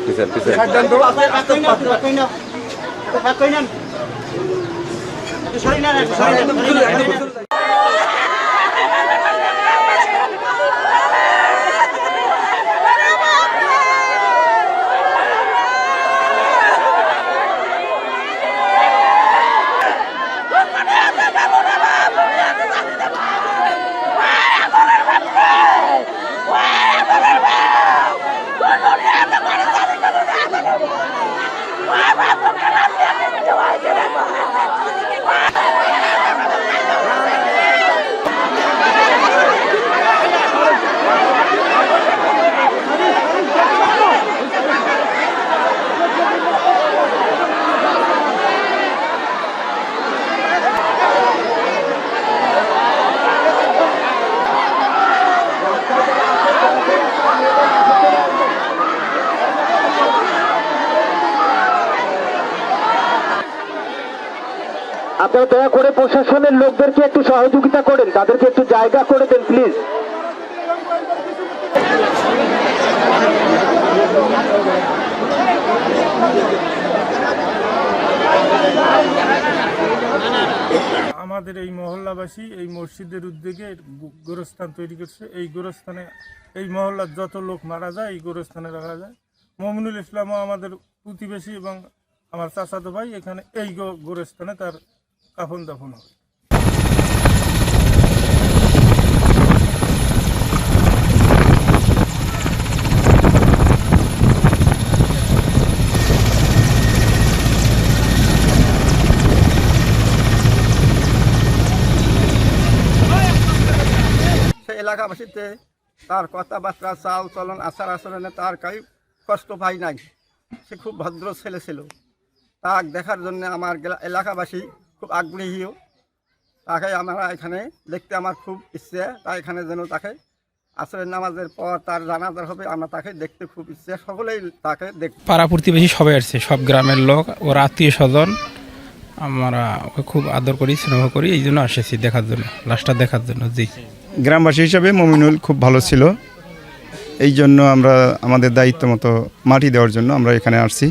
পিছন পিছন আপনারা দয়া করে প্রশাসনের লোকদেরকে একটু সহযোগিতা করেন, তাদেরকে একটু জায়গা করে দেন প্লিজ। আমাদের এই মহল্লাবাসী এই মসজিদের উদ্যোগে গোরস্থান তৈরি করছে। এই গোরস্থানে এই মহল্লার যত লোক মারা যায় এই গোরস্থানে রাখা যায়। মমিনুল ইসলামও আমাদের প্রতিবেশী এবং আমার চাচাতো ভাই, এখানে এই গোরস্থানে তার কাফন দাফন হবে। এলাকাবাসীতে তার কথাবার্তা চাল চলন আচার আচরণে তার কাই কষ্ট পাই নাই। সে খুব ভদ্র ছেলে ছিল। তাকে দেখার জন্য আমার এলাকাবাসী খুব আগ্রহীও। তাকে আমরা এখানে দেখতে আমার খুব ইচ্ছে। তাই এখানে যেন তাকে আসরের নামাজের পর তার জানাজা হবে, আমরা তাকে দেখতে খুব ইচ্ছে। সকলেই তাকে দেখতে, পাড়া প্রতিবেশী সবাই আসছে, সব গ্রামের লোক, ওর আত্মীয় স্বজন। আমরা ওকে খুব আদর করি, স্নেহ করি, এই জন্য এসেছি দেখার জন্য, লাশটা দেখার জন্য। জি, গ্রামবাসী হিসাবে মমিনুল খুব ভালো ছিল, এই জন্য আমরা আমাদের দায়িত্ব মতো মাটি দেওয়ার জন্য আমরা এখানে আসছি।